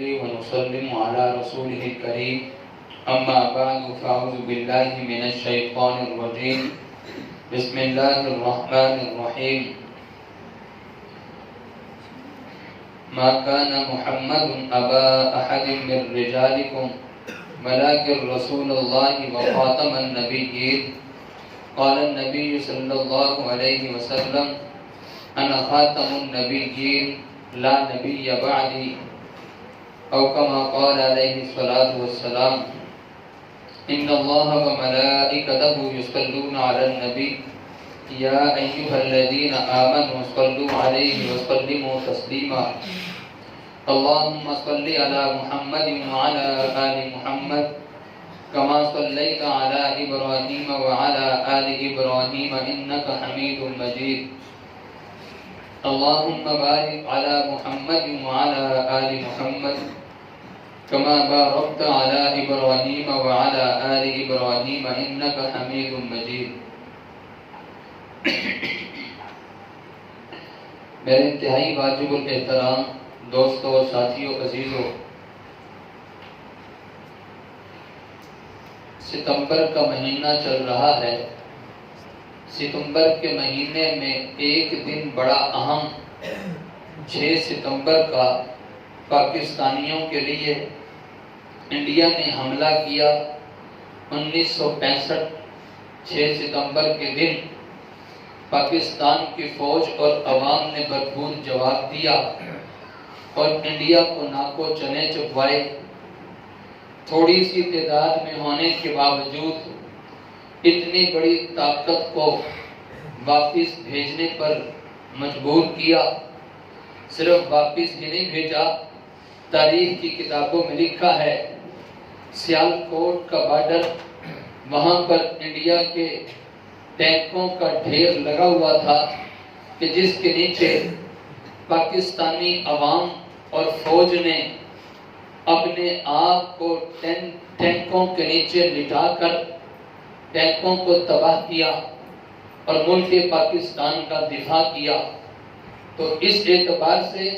ونصلي ونسلم على رسوله الكريم أما بعد فأعوذ بالله من الشيطان الرجيم بسم الله الرحمن الرحيم ما كان محمد أبا أحد من رجالكم ولكن رسول الله وخاتم النبيين قال النبي صلى الله عليه وسلم أنا خاتم النبيين لا نبي بعدي أو كما قال عليه الصلاة والسلام إن الله وملائكته يصلون على النبي يا أيها الذين آمنوا صلوا عليه وسلموا تسليما اللهم صل على محمد وعلى آل محمد كما صليت على إبراهيم وعلى آل إبراهيم إنك حميد مجيد اللهم بارك على محمد وعلى آل محمد كما باركت على إبراهيم وعلى آل إبراهيم إنك حميد مجيد میرے انتہائی واجب الاحترام دوستوں اور ساتھیوں عزیزوں، ستمبر کا مہینہ چل رہا ہے۔ ستمبر کے مہینے میں ایک دن بڑا اہم 6 ستمبر کا پاکستانیوں کے لیے انڈیا نے حملہ کیا 1965۔ 6 ستمبر کے دن پاکستان کی فوج اور عوام نے بھرپور جواب دیا اور انڈیا کو ناکو چنے چبوائے۔ تھوڑی سی تعداد میں ہونے کے باوجود اتنی بڑی طاقت کو واپس بھیجنے پر مجبور کیا۔ صرف واپس ہی نہیں بھیجا، تاریخ کی کتابوں میں لکھا ہے سیالکوٹ کا بارڈر، وہاں پر انڈیا کے ٹینکوں کا ڈھیر لگا ہوا تھا کہ جس کے نیچے پاکستانی عوام اور فوج نے اپنے آپ کو ٹینکوں کے نیچے لٹا کر ٹینکوں کو تباہ کیا اور ملک پاکستان کا دفاع کیا۔ تو اس اعتبار سے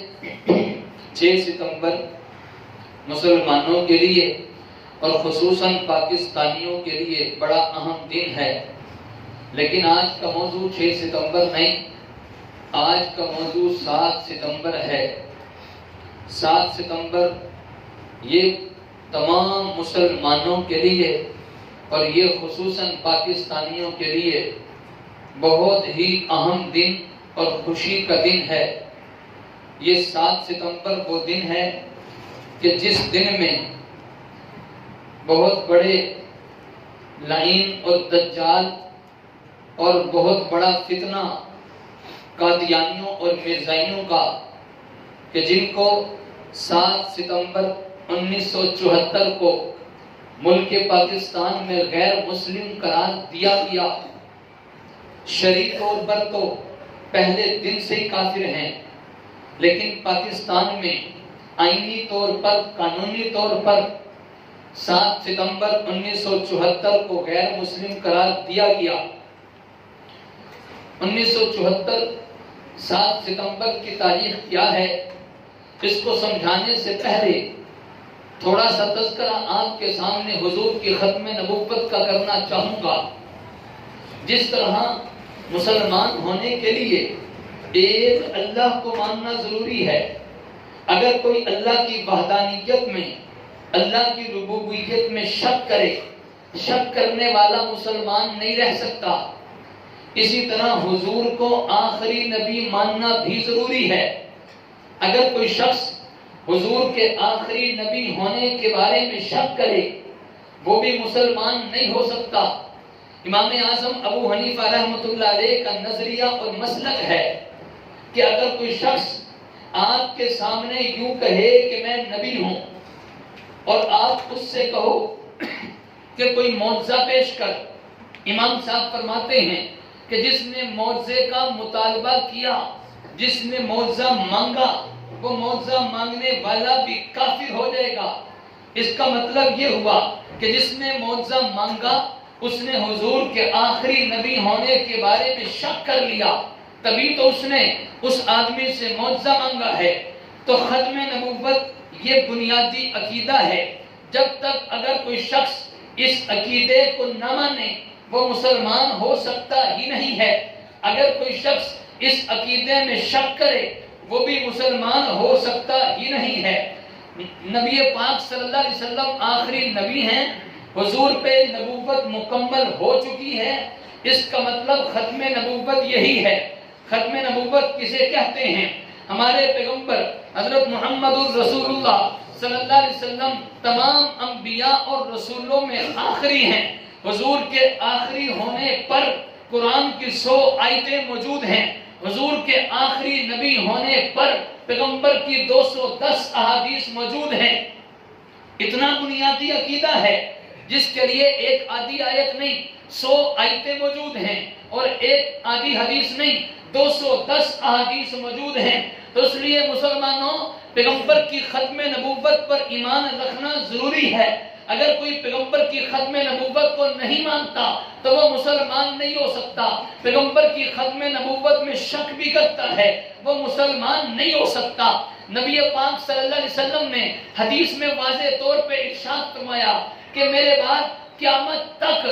6 ستمبر مسلمانوں کے لیے اور خصوصاً پاکستانیوں کے لیے بڑا اہم دن ہے۔ لیکن آج کا موضوع 6 ستمبر نہیں، آج کا موضوع 7 ستمبر ہے۔ 7 ستمبر یہ تمام مسلمانوں کے لیے اور یہ خصوصاً پاکستانیوں کے لیے بہت ہی اہم دن اور خوشی کا دن ہے۔ یہ 7 ستمبر وہ دن ہے کہ جس دن میں بہت بڑے لعین اور دجال اور بہت بڑا فتنہ قادیانیوں اور مرزائیوں کا، کہ جن کو 7 ستمبر 1974 کو ملک پاکستان میں غیر مسلم قرار دیا گیا۔ شرعی طور پر تو پہلے دن سے ہی کافر ہیں، لیکن پاکستان میں آئینی طور پر، قانونی طور پر 7 ستمبر 1974 کو غیر مسلم قرار دیا گیا۔ 1974 7 ستمبر کی تاریخ کیا ہے، اس کو سمجھانے سے پہلے تھوڑا سا تذکرہ آپ کے سامنے حضور کی ختم نبوت کا کرنا چاہوں گا۔ جس طرح مسلمان ہونے کے لیے ایک اللہ کو ماننا ضروری ہے۔ اگر کوئی اللہ کی وحدانیت میں، اللہ کی ربوبیت میں شک کرے، شک کرنے والا مسلمان نہیں رہ سکتا۔ اسی طرح حضور کو آخری نبی ماننا بھی ضروری ہے۔ اگر کوئی شخص حضور کے آخری نبی ہونے کے بارے میں شک کرے، وہ بھی مسلمان نہیں ہو سکتا۔ امام اعظم ابو حنیفہ رحمۃ اللہ علیہ کا نظریہ اور مسلک ہے کہ اگر کوئی شخص آپ کے سامنے یوں کہے کہ میں نبی ہوں، اور آپ اس سے کہو کہ کوئی معجزہ پیش کر، امام صاحب فرماتے ہیں کہ جس نے معجزے کا مطالبہ کیا، جس نے معجزہ مانگا، وہ معجزہ مانگنے والا بھی کافر ہو جائے گا۔ اس کا مطلب یہ ہوا کہ جس نے معجزہ مانگا اس نے حضور کے آخری نبی ہونے کے بارے میں شک کر لیا، تبھی تو اس نے اس آدمی سے معجزہ مانگا ہے۔ تو ختم نبوت یہ بنیادی عقیدہ ہے. جب تک اگر کوئی شخص اس عقیدے کو نہ مانے وہ مسلمان ہو سکتا ہی نہیں ہے. اگر کوئی شخص اس عقیدے میں شک کرے وہ بھی مسلمان ہو سکتا ہی نہیں ہے. نبی پاک صلی اللہ علیہ وسلم آخری نبی ہیں. حضور پہ نبوت مکمل ہو چکی ہے. اس کا مطلب ختم نبوت یہی ہے. ختم نبوت کسے کہتے ہیں؟ ہمارے پیغمبر حضرت محمد الرسول اللہ صلی اللہ علیہ وسلم تمام انبیاء اور رسولوں میں آخری ہیں. حضور کے آخری ہونے پر قرآن کی 100 آیتیں موجود ہیں. حضور کے آخری نبی ہونے پر پیغمبر کی 210 احادیث موجود ہیں. اتنا بنیادی عقیدہ ہے جس کے لیے ایک آدھی آیت نہیں 100 آیتیں موجود ہیں اور ایک آدھی حدیث نہیں 210 احادیث موجود ہیں. تو اس لیے مسلمانوں پیغمبر کی ختم نبوت پر ایمان رکھنا ضروری ہے. اگر کوئی پیغمبر کی ختم نبوت کو نہیں مانتا تو وہ مسلمان نہیں ہو سکتا. پیغمبر کی ختم نبوت میں شک بھی کرتا ہے وہ مسلمان نہیں ہو سکتا. نبی پاک صلی اللہ علیہ وسلم نے حدیث میں واضح طور پہ ارشاد فرمایا کہ میرے بعد قیامت تک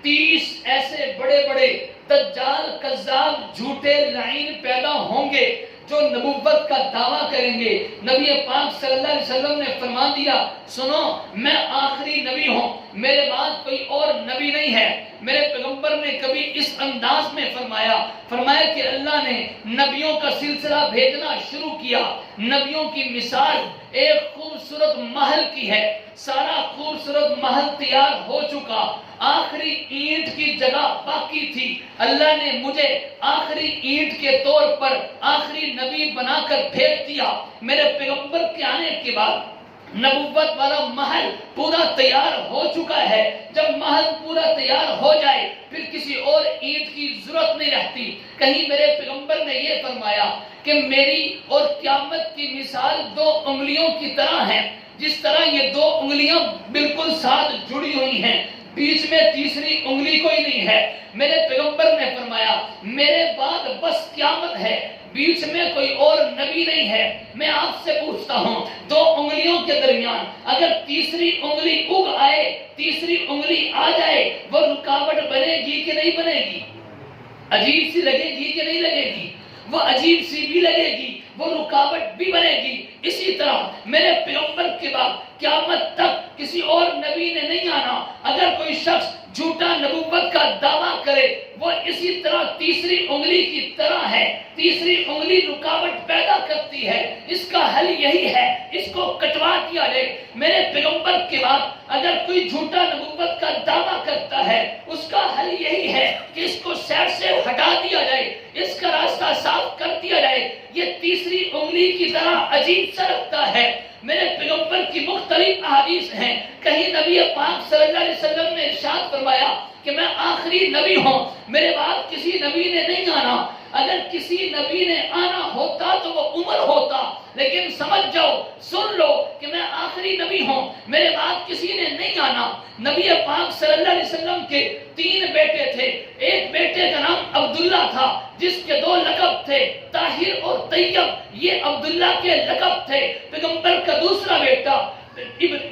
30 ایسے بڑے بڑے دجال کذاب جھوٹے لعین پیدا ہوں گے جو نبوت کا دعویٰ کریں گے. نبی پاک صلی اللہ علیہ وسلم نے فرما دیا سنو میں آخری نبی ہوں میرے بعد کوئی اور نبی نہیں ہے. میرے پیغمبر نے کبھی اس انداز میں فرمایا کہ اللہ نے نبیوں کا سلسلہ بھیجنا شروع کیا. نبیوں کی مثال ایک خوبصورت محل کی ہے. سارا خوبصورت محل تیار ہو چکا آخری اینٹ کی جگہ باقی تھی. اللہ نے مجھے آخری اینٹ کے طور پر آخری نبی بنا کر بھیج دیا. میرے پیغمبر کے آنے کے بعد نبوت والا محل پورا تیار ہو چکا ہے. جب محل پورا تیار ہو جائے پھر کسی اور اینٹ کی ضرورت نہیں رہتی. کہیں میرے پیغمبر نے یہ فرمایا کہ میری اور قیامت کی مثال 2 انگلیوں کی طرح ہے. جس طرح یہ 2 انگلیاں بالکل ساتھ جڑی ہوئی ہیں بیچ میں تیسری انگلی کوئی نہیں ہے. میرے پیغمبر نے فرمایا میرے بعد بس قیامت ہے بیچ میں کوئی اور نبی نہیں ہے. میں آپ سے پوچھتا ہوں 2 انگلیوں کے درمیان اگر تیسری انگلی اگ آئے تیسری انگلی آ جائے وہ رکاوٹ بنے گی کہ نہیں بنے گی؟ عجیب سی لگے گی کہ نہیں لگے گی؟ وہ عجیب سی بھی لگے گی وہ رکاوٹ بھی بنے گی. اسی طرح میرے پیغمبر کے بعد قیامت تک کسی اور نبی نے نہیں آنا. اگر کوئی شخص جھوٹا نبوت کا دعویٰ کرے وہ اسی طرح تیسری انگلی کی طرح ہے. تیسری انگلی رکاوٹ پیدا کرتی ہے. اس کا حل یہی ہے اس کو کٹوا دیا جائے. میرے پیغمبر کے بعد اگر کوئی جھوٹا نبوت کا دعویٰ کرتا ہے اس کا حل یہی ہے کہ اس کو سائڈ سے ہٹا دیا جائے اس کا راستہ صاف کر دیا جائے. یہ تیسری انگلی کی طرح عجیب سا لگتا ہے. میرے پیغمبر کی مختلف احادیث ہیں. کہیں نبی پاک صلی اللہ علیہ وسلم نے ارشاد فرمایا کہ میں آخری نبی ہوں میرے بعد کسی نبی نے نہیں آنا. اگر کسی نبی نے آنا ہوتا تو وہ عمر ہوتا. لیکن سمجھ جاؤ سن لو کہ میں آخری نبی ہوں میرے بعد کسی نے نہیں آنا. نبی پاک صلی اللہ علیہ وسلم کے 3 بیٹے تھے. ایک بیٹے کا نام عبداللہ تھا جس کے 2 لقب تھے طاہر اور طیب. یہ عبداللہ کے لقب تھے. پیغمبر کا دوسرا بیٹا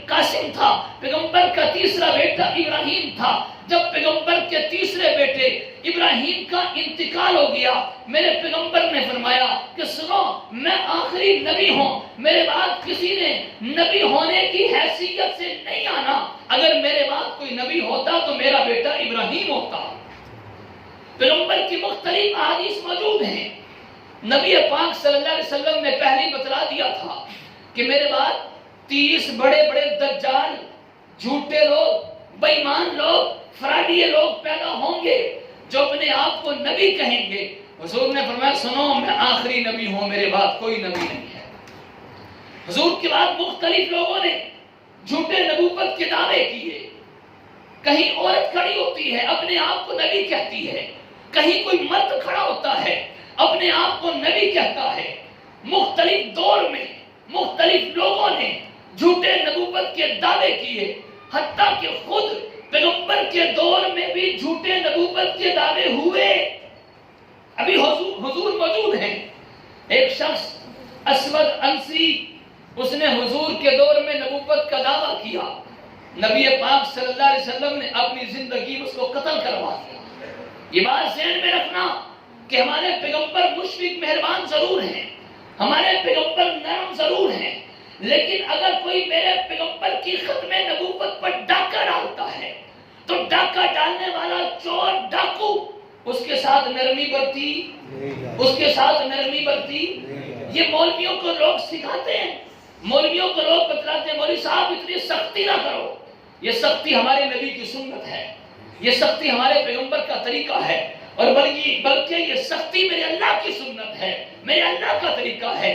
قاسم تھا. پیغمبر کا تیسرا بیٹا ابراہیم تھا. جب پیغمبر کے تیسرے بیٹے ابراہیم کا انتقال ہو گیا میرے پیغمبر نے فرمایا کہ سنو میں آخری نبی ہوں میرے بعد کسی نے نبی ہونے کی حیثیت سے نہیں آنا. اگر میرے بعد کوئی نبی ہوتا تو میرا بیٹا ابراہیم ہوتا. پیغمبر کی مختلف احادیث موجود ہیں. نبی پاک صلی اللہ علیہ وسلم نے پہلی بتلا دیا تھا کہ میرے بعد 30 بڑے بڑے دجال جھوٹے لوگ بے ایمان لوگ فراڈی لوگ پیدا ہوں گے جو اپنے آپ کو نبی کہیں گے. حضور نے فرمایا سنو میں آخری نبی ہوں میرے بعد کوئی نبی نہیں ہے. حضور کے بعد مختلف لوگوں نے جھوٹے نبوت کے دعوے کیے. کہیں عورت کھڑی ہوتی ہے اپنے آپ کو نبی کہتی ہے. کہیں کوئی مرد کھڑا ہوتا ہے اپنے آپ کو نبی کہتا ہے. مختلف دور میں مختلف لوگوں نے جھوٹے نبوت کے دعوے کیے. حتیٰ کہ خود پیغمبر کے دور میں بھی جھوٹے نبوت کے دعوے ہوئے. ابھی حضور موجود ہیں. ایک شخص اسود انسی اس نے حضور کے دور میں نبوت کا دعویٰ کیا، نبی پاک صلی اللہ علیہ وسلم نے اپنی زندگی میں اس کو قتل کروا دیا۔ یہ بات ذہن میں رکھنا کہ ہمارے پیغمبر مشفق مہربان ضرور ہیں، ہمارے پیغمبر نرم ضرور ہیں، لیکن اگر کوئی میرے پیغمبر کی ختم نبوت پر ڈاکہ ڈالتا ہے تو ڈاکہ ڈالنے والا چور ڈاکو اس کے ساتھ نرمی برتی، اس کے ساتھ نرمی برتی۔ یہ مولویوں کو لوگ سکھاتے ہیں، مولویوں کو لوگ بتلاتے ہیں مولوی صاحب اتنی سختی نہ کرو، یہ سختی ہمارے نبی کی سنت ہے، یہ سختی ہمارے پیغمبر کا طریقہ ہے، اور بلکہ یہ سختی میرے اللہ کی سنت ہے، میرے اللہ کا طریقہ ہے۔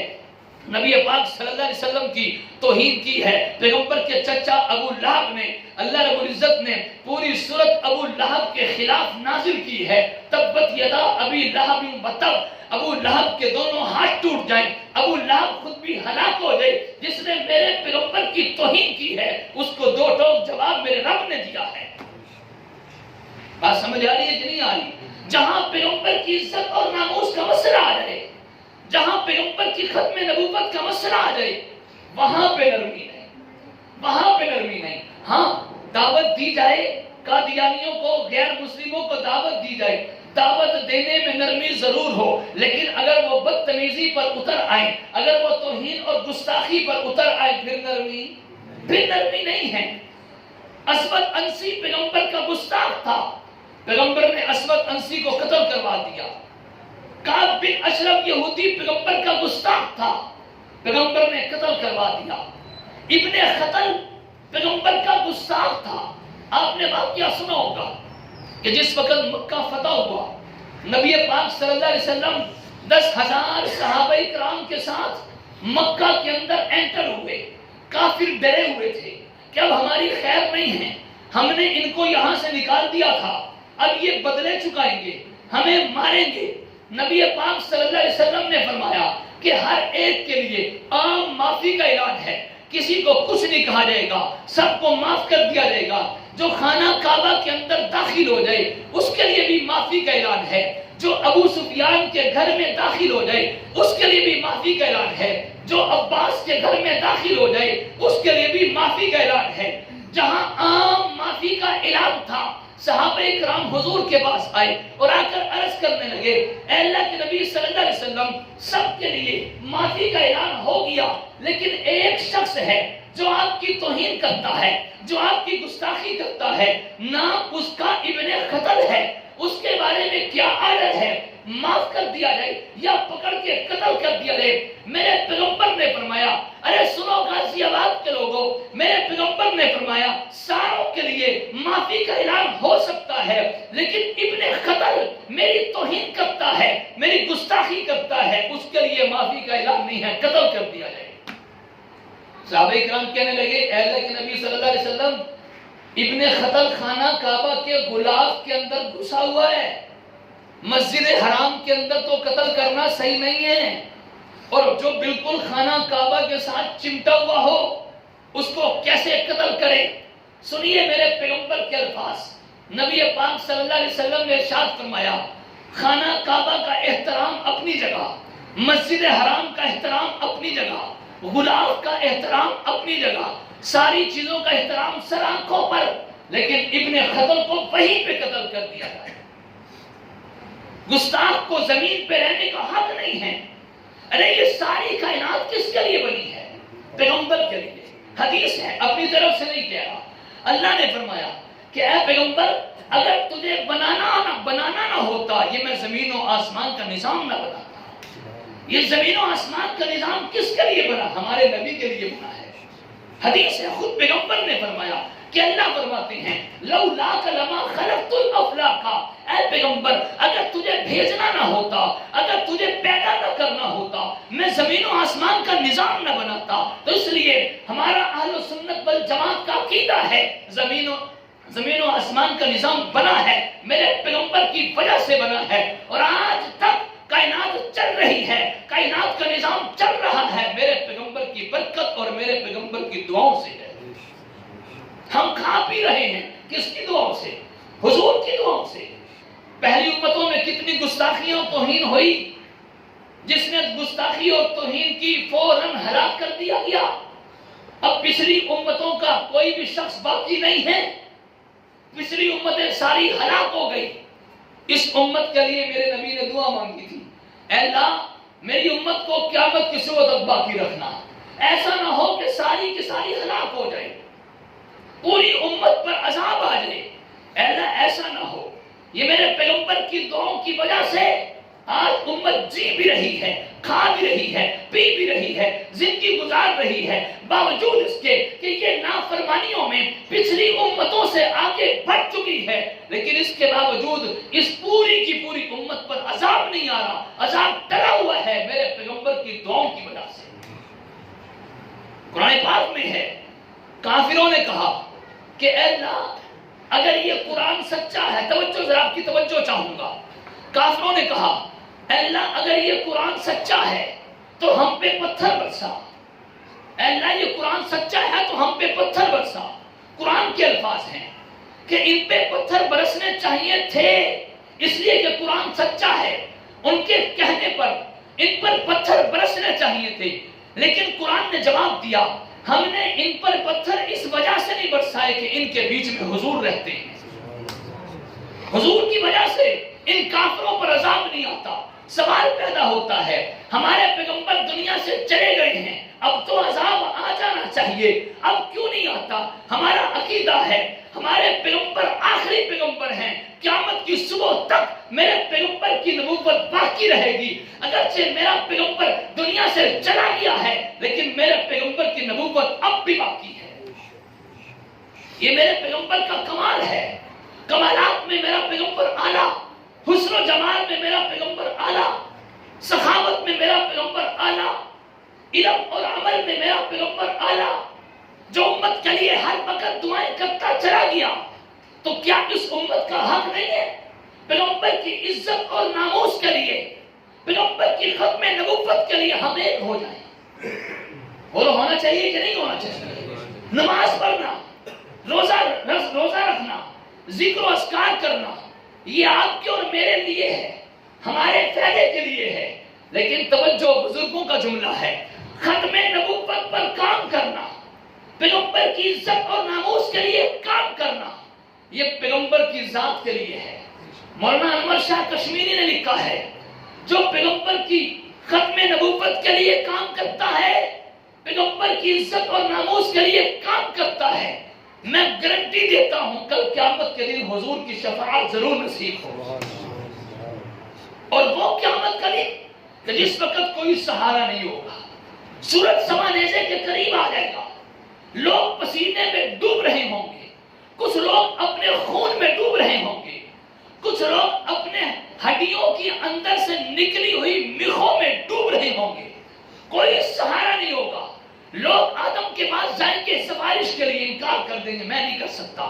نبی پاک صلی اللہ علیہ وسلم کی توہین کی ہے پیغمبر کے چچا ابو لہب نے، اللہ رب العزت نے پوری سورت ابو لہب کے خلاف نازل کی ہے، تبت یدا ابی لہب وتب، ابو لہب کے دونوں ہاتھ ٹوٹ جائیں، ابو لہب خود بھی ہلاک ہو جائے، جس نے میرے پیغمبر کی توہین کی ہے اس کو دو ٹوک جواب میرے رب نے دیا ہے۔ بات سمجھ آ رہی ہے کہ نہیں آ رہی؟ جہاں پیغمبر کی عزت اور ناموس کا مسئلہ آ جائے، جہاں پیغمبر کی ختم نبوت کا مسئلہ آ جائے، وہاں پہ نرمی نہیں، وہاں پہ نرمی نہیں۔ ہاں دعوت دی جائے، قادیانیوں کو، غیر مسلموں کو دعوت دی جائے، دعوت دینے میں نرمی ضرور ہو، لیکن اگر وہ بدتمیزی پر اتر آئیں، اگر وہ توہین اور گستاخی پر اتر آئیں، پھر نرمی نہیں ہے۔ اسود انسی پیغمبر کا گستاخ تھا، پیغمبر نے اسود انسی کو قتل کروا دیا۔ کعب بن اشرف یہودی پیغمبر کا گستاخ تھا، پیغمبر نے قتل کروا دیا۔ ابن خطل پیغمبر کا گستاخ تھا۔ آپ نے واقعہ سنا ہوگا کہ جس وقت مکہ فتح ہوا، نبی پاک صلی اللہ علیہ وسلم 10,000 صحابہ کرام کے ساتھ مکہ کے اندر انٹر ہوئے۔ کافر ڈرے ہوئے تھے کہ اب ہماری خیر نہیں ہے، ہم نے ان کو یہاں سے نکال دیا تھا، اب یہ بدلے چکائیں گے، ہمیں ماریں گے۔ نبی پاک صلی اللہ علیہ وسلم نے فرمایا کہ ہر ایک کے لیے عام معافی کا اعلان ہے، کسی کو کچھ نہیں کہا جائے گا، سب کو معاف کر دیا جائے گا۔ جو خانہ کعبہ کے اندر داخل ہو جائے اس کے لیے بھی معافی کا اعلان ہے، جو ابو سفیان کے گھر میں داخل ہو جائے اس کے لیے بھی معافی کا اعلان ہے، جو عباس کے گھر میں داخل ہو جائے اس کے لیے بھی معافی کا اعلان ہے۔ جہاں عام معافی کا اعلان تھا، صحابہ کرام حضور کے پاس آئے اور آ کر عرض کرنے لگے، اے اللہ کے نبی صلی اللہ علیہ وسلم، سب کے لیے معافی کا اعلان ہو گیا، لیکن ایک شخص ہے جو آپ کی توہین کرتا ہے، جو آپ کی گستاخی کرتا ہے، نام اس کا ابن خطل ہے، اس کے بارے میں کیا آرڈر ہے؟ معاف کر دیا جائے یا پکڑ کے قتل کر دیا جائے؟ میرے پیغمبر نے فرمایا، ارے سنو غازی آباد کے لوگوں، میرے پیغمبر نے فرمایا ساروں کے لیے معافی کا اعلان ہو سکتا ہے، لیکن ابن خطل میری توہین کرتا ہے، میری گستاخی کرتا ہے، اس کے لیے معافی کا اعلان نہیں ہے، قتل کر دیا جائے۔ صحابہ کرام کہنے لگے، اے اللہ کے نبی صلی اللہ علیہ وسلم، ابن خطل خانہ کعبہ کے غلاف کے اندر گھسا ہوا ہے، مسجد حرام کے اندر تو قتل کرنا صحیح نہیں ہے، اور جو بالکل خانہ کعبہ کے ساتھ چمٹا ہوا ہو اس کو کیسے قتل کرے؟ سنیے میرے پیغمبر کے الفاظ، نبی پاک صلی اللہ علیہ وسلم نے ارشاد فرمایا، خانہ کعبہ کا احترام اپنی جگہ، مسجد حرام کا احترام اپنی جگہ، غلاف کا احترام اپنی جگہ، ساری چیزوں کا احترام سر آنکھوں پر، لیکن ابن خطل کو وہیں پہ قتل کر دیا جائے۔ گستاخ کو زمین پہ رہنے کا حق نہیں ہے۔ ارے یہ ساری کائنات کس کے لیے بنی ہے؟ پیغمبر کے لیے۔ حدیث ہے، اپنی طرف سے نہیں کہہ رہا، اللہ نے فرمایا کہ اے پیغمبر، اگر تجھے بنانا نہ ہوتا، یہ میں زمین و آسمان کا نظام نہ بناتا۔ یہ زمین و آسمان کا نظام کس کے لیے بنا؟ ہمارے نبی کے لیے بنا ہے۔ حدیث ہے، خود پیغمبر نے فرمایا کہ اللہ فرماتے ہیں، لولاک لما خلقت الافلاک، اے پیغمبر اگر تجھے بھیجنا نہ ہوتا، اگر تجھے پیدا نہ کرنا ہوتا، میں زمین و آسمان کا نظام نہ بناتا۔ تو اس لیے ہمارا اہل سنت والجماعت کا عقیدہ ہے، زمین و آسمان کا نظام بنا ہے، میرے پیغمبر کی وجہ سے بنا ہے، اور آج تک کائنات چل رہی ہے، کائنات کا نظام چل رہا ہے، میرے پیغمبر کی برکت اور میرے پیغمبر کی دعاؤں سے ہے۔ ہم کھا پی رہے ہیں کس کی دعاؤں سے؟ حضور کی دعاؤں سے۔ پہلی امتوں میں کتنی گستاخیاں توہین ہوئی، جس نے گستاخی اور توہین کی فوراً ہلاک کر دیا گیا. اب پچھلی امتوں کا کوئی بھی شخص باقی نہیں ہے. پچھلی امتیں ساری ہلاک ہو گئی. اس امت کے لیے میرے نبی نے دعا مانگی تھی, اے اللہ میری امت کو قیامت کی صبح تک باقی رکھنا, ایسا نہ ہو کہ ساری کی ساری ہلاک ہو جائے, پوری امت پر عذاب آ جائے. اے اللہ ایسا نہ ہو. یہ میرے پیغمبر کی دعاؤں کی وجہ سے آج امت جی بھی رہی ہے, کھا بھی رہی ہے, پی بھی رہی ہے, زندگی گزار رہی ہے, باوجود اس کے کہ یہ نافرمانیوں میں پچھلی امتوں سے آگے بڑھ چکی ہے, لیکن اس کے باوجود اس پوری کی پوری امت پر عذاب نہیں آ رہا. عذاب ٹلا ہوا ہے میرے پیغمبر کی دعاؤں کی وجہ سے. قرآن پاک میں ہے, کافروں نے کہا کہ اے اللہ اگر یہ قرآن سچا ہے, توجہ ذرا آپ کی توجہ چاہوں گا. کافروں نے کہا اے اللہ اگر یہ قرآن سچا ہے تو ہم پہ پتھر برسا. اے اللہ یہ قرآن سچا ہے تو ہم پہ پتھر برسا. قرآن کے الفاظ ہیں کہ ان پہ پتھر برسنے چاہیے تھے اس لیے کہ قرآن سچا ہے. ان کے کہنے پر ان پر پتھر برسنے چاہیے تھے, لیکن قرآن نے جواب دیا ہم نے ان پر پتھر اس وجہ سے نہیں برسائے کہ ان کے بیچ میں حضور رہتے ہیں. حضور کی وجہ سے ان کافروں پر عذاب نہیں آتا. سوال پیدا ہوتا ہے ہمارے پیغمبر دنیا سے چلے گئے ہیں, اب تو عذاب آ جانا چاہیے, اب کیوں نہیں آتا؟ ہمارا عقیدہ ہے ہمارے پیغمبر آخری پیغمبر ہیں, قیامت کی صبح تک میرے پیغمبر کی نبوت باقی رہے گی. اگرچہ میرا پیغمبر دنیا سے چلا گیا ہے لیکن میرے پیغمبر کی نبوت اب بھی باقی ہے. یہ میرے پیغمبر کا کمال ہے. کمالات میں میرا پیغمبر اعلیٰ, حسن و جمال میں میرا پیغمبر اعلیٰ, سخاوت میں میرا پیغمبر اعلیٰ, علم اور عمل میں میرا پیغمبر اعلیٰ, جو امت کے لیے ہر وقت دعائیں کرتا چلا گیا. تو کیا اس امت کا حق نہیں ہے پیغمبر کی عزت اور ناموس کے لیے, پیغمبر کی ختم نبوت کے لیے ہم ایک ہو جائیں؟ اور ہونا چاہیے کہ نہیں ہونا چاہیے؟ نماز پڑھنا, روزہ رکھنا, ذکر و اذکار کرنا, یہ آپ کے اور میرے لیے ہے, ہمارے فائدے کے لیے ہے. لیکن توجہ بزرگوں کا جملہ ہے, ختم نبوت پر کام کرنا, پیغمبر کی عزت اور ناموس کے لیے کام کرنا, یہ پیغمبر کی ذات کے لیے ہے. مولانا انور شاہ کشمیری نے لکھا ہے جو پیغمبر کی ختم نبوت کے لیے کام کرتا ہے, پیغمبر کی عزت اور ناموس کے لیے کام کرتا ہے, میں گارنٹی دیتا ہوں کل قیامت کے دن حضور کی شفاعت ضرور نصیب ہو. اور وہ قیامت کا دن کہ جس وقت کوئی سہارا نہیں ہوگا, سورج سما نیزے کے قریب آ جائے گا, لوگ پسینے میں ڈوب رہے ہوں گے, کچھ لوگ اپنے خون میں ڈوب رہے ہوں گے, کچھ لوگ اپنے ہڈیوں کی اندر سے نکلی ہوئی میخوں میں ڈوب رہے ہوں گے, کوئی سہارا نہیں ہوگا. لوگ آدم کے پاس جائیں گے سفارش کے لیے, انکار کر دیں گے میں نہیں کر سکتا.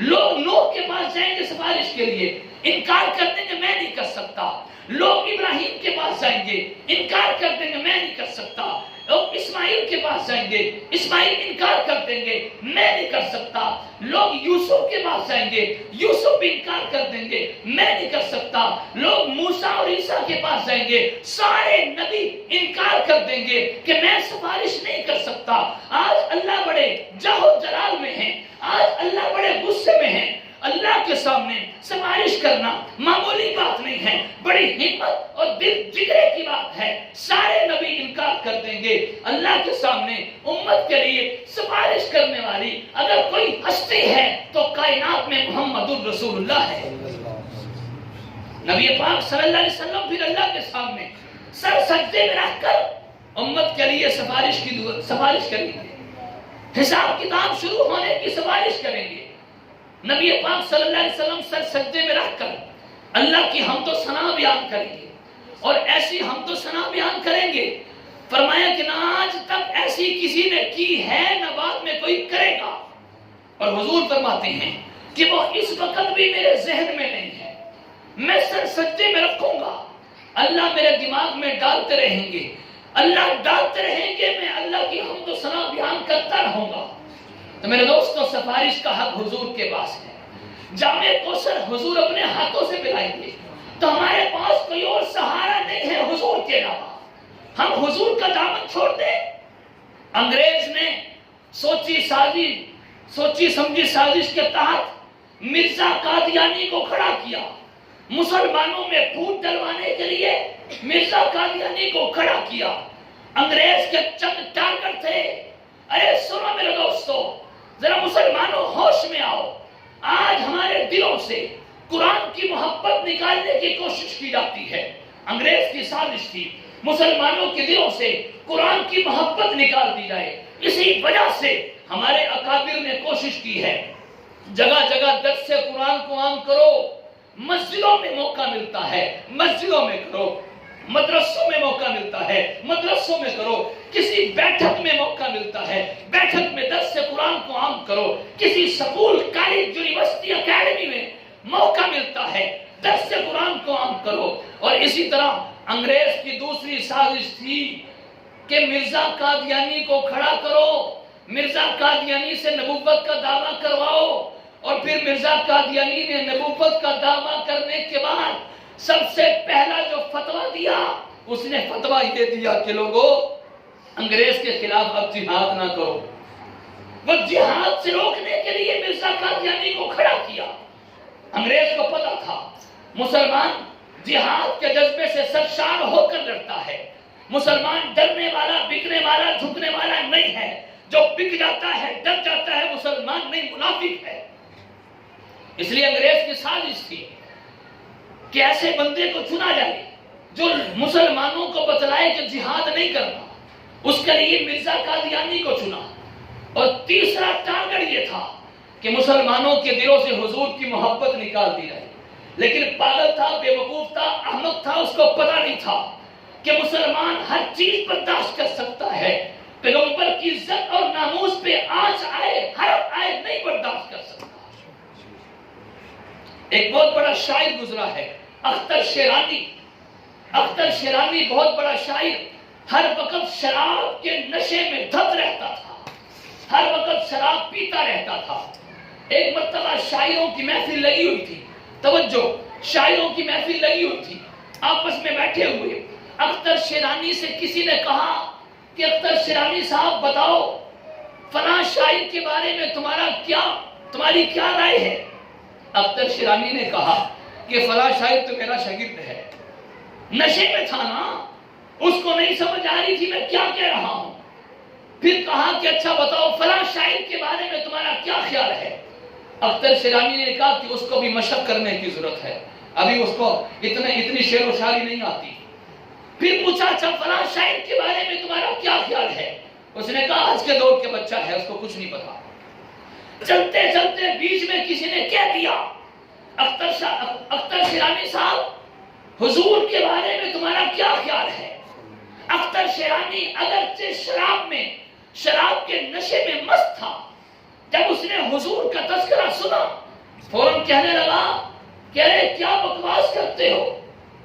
لوگ نوح کے پاس جائیں گے سفارش کے لیے, انکار کر دیں گے میں نہیں کر سکتا. لوگ ابراہیم کے پاس جائیں گے, انکار کر دیں گے میں نہیں کر سکتا. لوگ اسماعیل کے پاس جائیں گے, اسماعیل انکار کر دیں گے میں نہیں کر سکتا. لوگ یوسف کے پاس جائیں گے, یوسف بھی انکار کر دیں گے میں نہیں کر سکتا. لوگ موسیٰ اور عیسیٰ کے پاس جائیں گے, سارے نبی انکار کر دیں گے کہ میں سفارش نہیں کر سکتا. آج اللہ بڑے جاہ و جلال میں ہیں, آج اللہ بڑے غصے میں ہیں. اللہ کے سامنے سفارش کرنا معمولی بات نہیں ہے, بڑی ہمت اور دل جگرے کی بات ہے. سارے نبی انکار کر دیں گے. اللہ کے سامنے امت کے لیے سفارش کرنے والی اگر کوئی ہستی ہے تو کائنات میں محمد الرسول اللہ ہے. نبی پاک صلی اللہ علیہ وسلم پھر اللہ کے سامنے سر سجدے میں رکھ کر امت کے لیے سفارش کریں گے, حساب کتاب شروع ہونے کی سفارش کریں گے. نبی پاک صلی اللہ علیہ وسلم سر سجدے میں رکھ کر اللہ کی حمد و ثنا بیان کریں گے, اور ایسی حمد و ثنا بیان کریں گے فرمایا کہ نہ آج تک ایسی کسی نے کی ہے نہ بعد میں کوئی کرے گا. اور حضور فرماتے ہیں کہ وہ اس وقت بھی میرے ذہن میں نہیں ہے, میں سر سجدے میں رکھوں گا, اللہ میرے دماغ میں ڈالتے رہیں گے, اللہ ڈالتے رہیں گے, میں اللہ کی حمد و ثنا بیان کرتا رہوں گا. تو میرے دوستوں سفارش کا حق حضور کے پاس ہے. جامع کوثر حضور اپنے ہاتھوں سے پلائیں گے, تو ہمارے پاس کوئی اور سہارا نہیں ہے حضور کے علاوہ. ہم حضور کا دامن چھوڑ دیں؟ انگریز نے سوچی سمجھی سازش کے تحت مرزا قادیانی کو کھڑا کیا، مسلمانوں میں پھوٹ ڈلوانے کے لیے مرزا قادیانی کو کھڑا کیا۔ انگریز کے چند ٹارگٹ تھے۔ ارے سنو میرے دوستو، ذرا مسلمانوں ہوش میں آؤ۔ آج ہمارے دلوں سے قرآن کی محبت نکالنے کی کوشش کی جاتی ہے۔ انگریز کی سازش تھی مسلمانوں کے دلوں سے قرآن کی محبت نکال دی جائے۔ اسی وجہ سے ہمارے اکابر نے کوشش کی ہے، جگہ جگہ درس قرآن کو عام کرو۔ مسجدوں میں موقع ملتا ہے، مسجدوں میں کرو، مدرسوں میں موقع ملتا ہے، مدرسوں میں کرو، کسی بیٹھک میں موقع ملتا ہے، بیٹھک میں درس قرآن کو عام کرو، کسی سکول، کالج، یونیورسٹی، اکیڈمی میں موقع ملتا ہے، درس قرآن کو عام کرو۔ اور اسی طرح انگریز کی دوسری سازش تھی کہ مرزا قادیانی کو کھڑا کرو، مرزا قادیانی سے نبوت کا دعویٰ کرواؤ۔ اور پھر مرزا قادیانی نے نبوت کا دعویٰ کرنے کے بعد سب سے پہلا جو فتویٰ دیا، اس نے فتویٰ یہ دیا کہ لوگوں انگریز کے خلاف اب جہاد نہ کرو۔ وہ جہاد سے روکنے کے لیے مرزا قادیانی کو کھڑا کیا۔ انگریز کو پتا تھا مسلمان جہاد کے جذبے سے سرشار ہو کر لڑتا ہے، مسلمان ڈرنے والا، بکنے والا، جھکنے والا نہیں ہے۔ جو بک جاتا ہے، ڈر جاتا ہے، مسلمان نہیں، منافق ہے۔ اس لیے انگریز کی سازش تھی کہ ایسے بندے کو چنا جائے جو مسلمانوں کو بتلائے کہ جہاد نہیں کرنا۔ اس کے لیے مرزا قادیانی کو چنا۔ اور تیسرا ٹارگٹ یہ تھا کہ مسلمانوں کے دلوں سے حضور کی محبت نکال دی جائے۔ لیکن پاگل تھا، بے وقوف تھا، احمق تھا، اس کو پتا نہیں تھا کہ مسلمان ہر چیز برداشت کر سکتا ہے، پیغمبر کی عزت اور ناموس پہ آنچ آئے، حرف آئے، نہیں برداشت کر سکتا۔ ایک بہت بڑا شاعر گزرا ہے، اختر شیرانی۔ اختر شیرانی بہت بڑا شاعر، ہر وقت شراب کے نشے میں دھت رہتا تھا، ہر وقت شراب پیتا رہتا تھا۔ ایک مرتبہ شاعروں کی محفل لگی ہوئی تھی، توجہ، شاعروں کی محفل لگی ہوئی تھی، آپس میں بیٹھے ہوئے۔ اختر شیرانی سے کسی نے کہا کہ اختر شیرانی صاحب بتاؤ فلاں شاعر کے بارے میں تمہاری کیا رائے ہے؟ اختر شیرانی نے کہا کہ فلاں شاعر تو میرا شاگرد ہے۔ نشے میں تھا نا، اس کو نہیں سمجھ آ رہی تھی میں کیا کہہ رہا ہوں۔ پھر کہا کہ اچھا بتاؤ فلاں شاعر کے بارے میں تمہارا کیا خیال ہے؟ اختر شیرانی نے کہا کہ اس کو بھی مشق کرنے کی ضرورت ہے، ابھی اس کو اتنی شعر و شاعری نہیں آتی۔ پھر پوچھا اچھا فلاں شاعر کے بارے میں تمہارا کیا خیال ہے؟ اس نے کہا آج کے دور کے بچہ ہے، اس کو کچھ نہیں پتا۔ چلتے چلتے بیچ میں کسی نے کہہ دیا اختر شیرانی صاحب حضور کے بارے میں تمہارا کیا خیال ہے؟ اختر شیرانی اگرچہ شراب کے نشے میں مست تھا، جب اس نے حضور کا تذکرہ سنا فوراً کہنے لگا کہ ارے کیا بکواس کرتے ہو،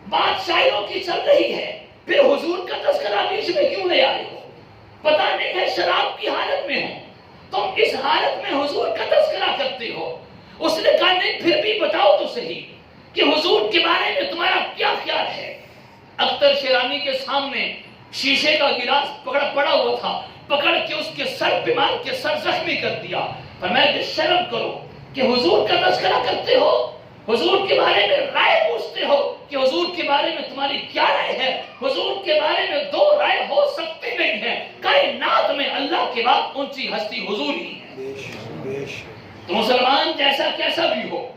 بات شاعروں کی چل رہی ہے، پھر حضور کا تذکرہ بیچ میں کیوں لے آئے ہو؟ پتہ نہیں ہے شراب کی حالت میں ہو، تم اس حالت میں حضور کا تذکرہ کرتے ہو۔ اس نے کہا نہیں پھر بھی بتاؤ تو صحیح کہ حضور کے بارے میں تمہارا کیا خیال ہے؟ اختر شیرانی کے سامنے شیشے کا گلاس پڑا ہوا تھا، پکڑ کے اس کے سر پہ مار کے سر زخمی کر دیا۔ فرمایا کہ شرم کرو کہ حضور کا تذکرہ کرتے ہو، حضور کے بارے میں رائے پوچھتے ہو کہ حضور کے بارے میں تمہاری کیا رائے ہے؟ حضور کے بارے میں دو رائے ہو سکتی نہیں ہے، کائنات میں اللہ کے بعد اونچی ہستی حضور ہی ہے۔ تو مسلمان جیسا کیسا بھی ہو،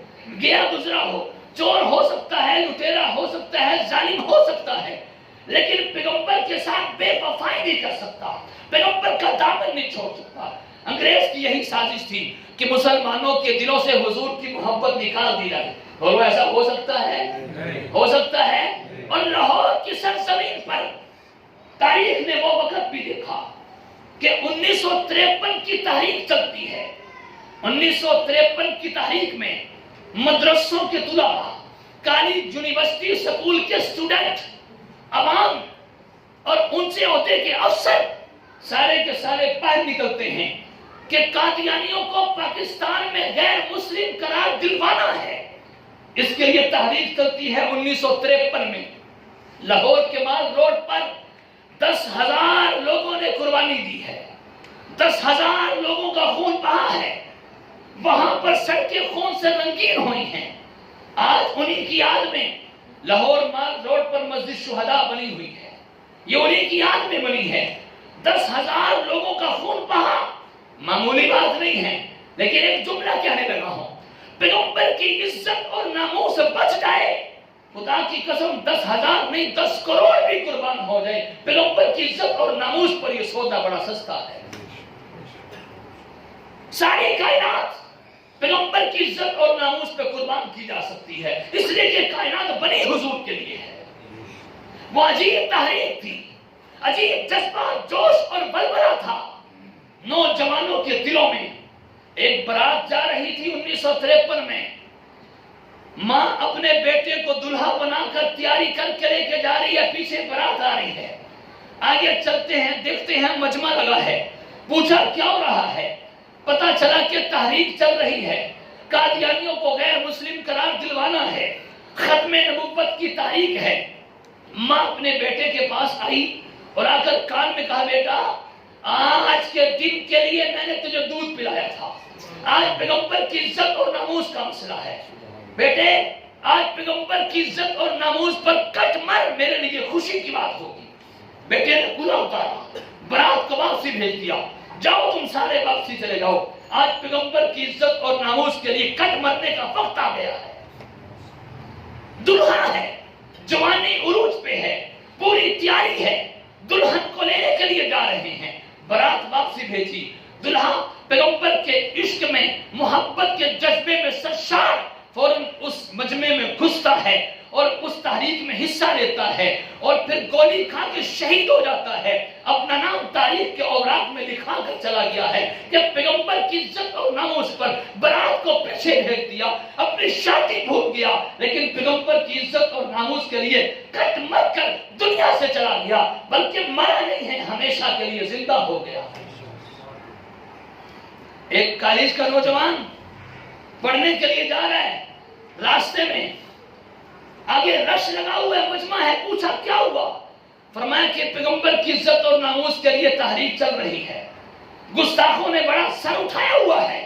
گیا گزرا ہو، چور ہو سکتا ہے، لٹیرا ہو سکتا ہے، ظالم ہو سکتا ہے، لیکن پیغمبر کے ساتھ بے وفائی نہیں کر سکتا، پیغمبر کا دامن نہیں چھوڑ سکتا۔ انگریز کی یہی سازش تھی کہ مسلمانوں کے دلوں سے حضور کی محبت نکال دی جائے، اور وہ ایسا ہو سکتا ہے؟ ہو سکتا ہے۔ اور لاہور کی سرزمین پر تاریخ نے وہ وقت بھی دیکھا کہ 1953 کی تحریک چلتی ہے۔ 1953 کی تحریک میں مدرسوں کے طلباء، کالج، یونیورسٹی، سکول کے اسٹوڈنٹ، عوام اور اونچے عہدے کے افسر سارے کے سارے باہر نکلتے ہیں کہ قادیانیوں کو پاکستان میں غیر مسلم قرار دلوانا ہے۔ اس کے لیے تحریک چلتی ہے 1953 میں۔ لاہور کے مال روڈ پر 10,000 لوگوں نے قربانی دی ہے، 10,000 لوگوں کا خون بہا ہے، وہاں پر سڑکیں خون سے رنگین ہوئی ہیں۔ آج انہی کی یاد میں لاہور مال روڈ پر مسجد شہداء بنی ہوئی ہے، یہ انہی کی یاد میں بنی ہے۔ 10,000 لوگوں کا خون بہا معمولی بات نہیں ہے، لیکن ایک جملہ کہنے لگا ہوں، پیغمبر کی عزت اور ناموس بچ جائے، خدا کی قسم 10,000 نہیں 10 کروڑ بھی قربان ہو جائے، پیغمبر کی عزت اور ناموس پر یہ سودا بڑا سستا ہے۔ ساری کائنات پیغمبر کی عزت اور ناموس پہ قربان کی جا سکتی ہے، اس لیے کہ کائنات بنی حضور کے لیے ہے۔ وہ عجیب تحریک تھی، عجیب جذبہ، جوش اور بلبلہ تھا نوجوانوں کے دلوں میں۔ ایک بارات جا رہی تھی 1953 میں، ماں اپنے بیٹے کو دلہا بنا کر تیاری کر کے لے کے جا رہی ہے، پیچھے بارات آ رہی ہے۔ آگے چلتے ہیں، دیکھتے ہیں مجمع لگا ہے، پوچھا کیا ہو رہا ہے، پتا چلا کہ تحریک چل رہی ہے، قادیانیوں کو غیر مسلم قرار دلوانا ہے، ختم نبوت کی تحریک ہے۔ ماں اپنے بیٹے کے پاس آئی اور آ کر کان میں کہا، بیٹا آج کے دن کے لیے میں نے تجھے دودھ پلایا تھا، آج پیغمبر کی عزت اور ناموس کا مسئلہ ہے، بیٹے آج پیغمبر کی عزت اور ناموس پر کٹ مر، میرے لیے خوشی کی بات ہوگی۔ بیٹے نے کلا اتارا، برات کو واپسی بھیج دیا، جاؤ تم سارے واپسی چلے جاؤ، آج پیغمبر کی عزت اور ناموس کے لیے کٹ مرنے کا وقت آ گیا ہے۔ دلہا ہے، جوانی عروج پہ ہے، پوری تیاری ہے، دلہن کو لینے کے لیے جا رہے ہیں، برات واپسی بھیجی، دلہا پیغمبر کے عشق میں، محبت کے جذبے میں سرشار فوراً اس مجمع میں گھستا ہے اور اس تحریک میں حصہ لیتا ہے اور پھر گولی کھا کے شہید ہو جاتا ہے۔ اپنا نام تاریخ کے اوراق میں لکھا کر چلا گیا ہے کہ پیغمبر کی عزت اور ناموس پر برات کو پیچھے بھیج دیا، اپنی شادی بھول گیا، لیکن پیغمبر کی عزت اور ناموس کے لیے کٹ مر کر دنیا سے چلا گیا، بلکہ مرا نہیں ہے، ہمیشہ کے لیے زندہ ہو گیا۔ ایک کالج کا نوجوان پڑھنے کے لیے جا رہا ہے، راستے میں آگے رش لگا ہوا ہے، مجمع ہے، پوچھا کیا ہوا، فرمایا کہ پیغمبر کی عزت اور ناموس کے لیے تحریک چل رہی ہے، گستاخوں نے بڑا سر اٹھایا ہوا ہے،